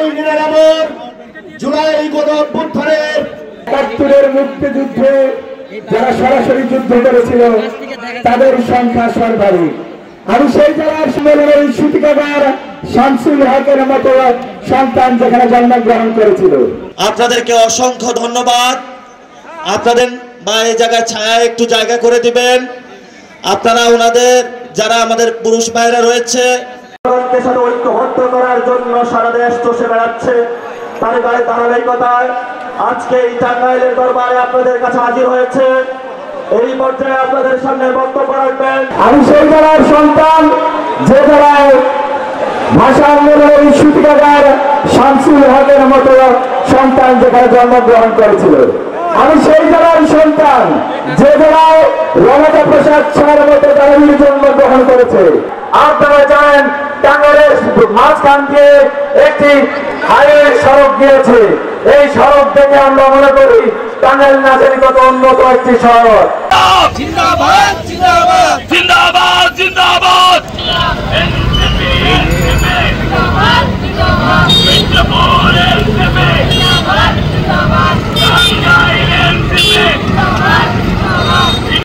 এই নিরানব্বই জুলাই গণঅভ্যুত্থানের ৭১-এর মুক্তিযুদ্ধে যারা সরাসরি যুদ্ধ করেছিল তাদের সংখ্যা সর্বাধিক। আমি সেই জেলার সম্মেলনের সূতিকাগার শামসুল হকের মতো সন্তান যেখানে জন্মগ্রহণ করেছিল। আপনাদেরকে অসংখ্য ধন্যবাদ। আপনাদের বা এই জায়গায় ছায়া একটু জায়গা করে দিবেন। আপনারা ওনাদের যারা আমাদের পুরুষ ভাইরা রয়েছে ঐক্যবদ্ধ করার জন্য সারা দেশ চষে বেড়াচ্ছে, তার গায়ে ধারাবাহিকতায় আজকে এই টাঙ্গাইলের দরবারে আপনাদের কাছে হাজির হয়েছে। এই পর্যায়ে আপনাদের সামনে বক্তব্য রাখবেন। আমি সেই জেলার সন্তান যে জেলায় ভাষা আন্দোলনের সূতিকাগার শামসুল হকের মতো সন্তান যেখানে জন্মগ্রহণ করেছিল। আমি সেই জেলার সন্তান যে জেলায় রণতা প্রসাদ ছাড়ার মতো তারা জন্মগ্রহণ করেছে। আপনারা জানেন টাঙ্গাইলের মাঝখান দিয়ে একটি হাইওয়ে সড়ক গিয়েছে। এই সড়ক থেকে আমরা মনে করি টাঙ্গাইল নাগরিকত উন্নত একটি শহর। জিন্দাবাদ জিন্দাবাদ জিন্দাবাদ জিন্দাবাদ।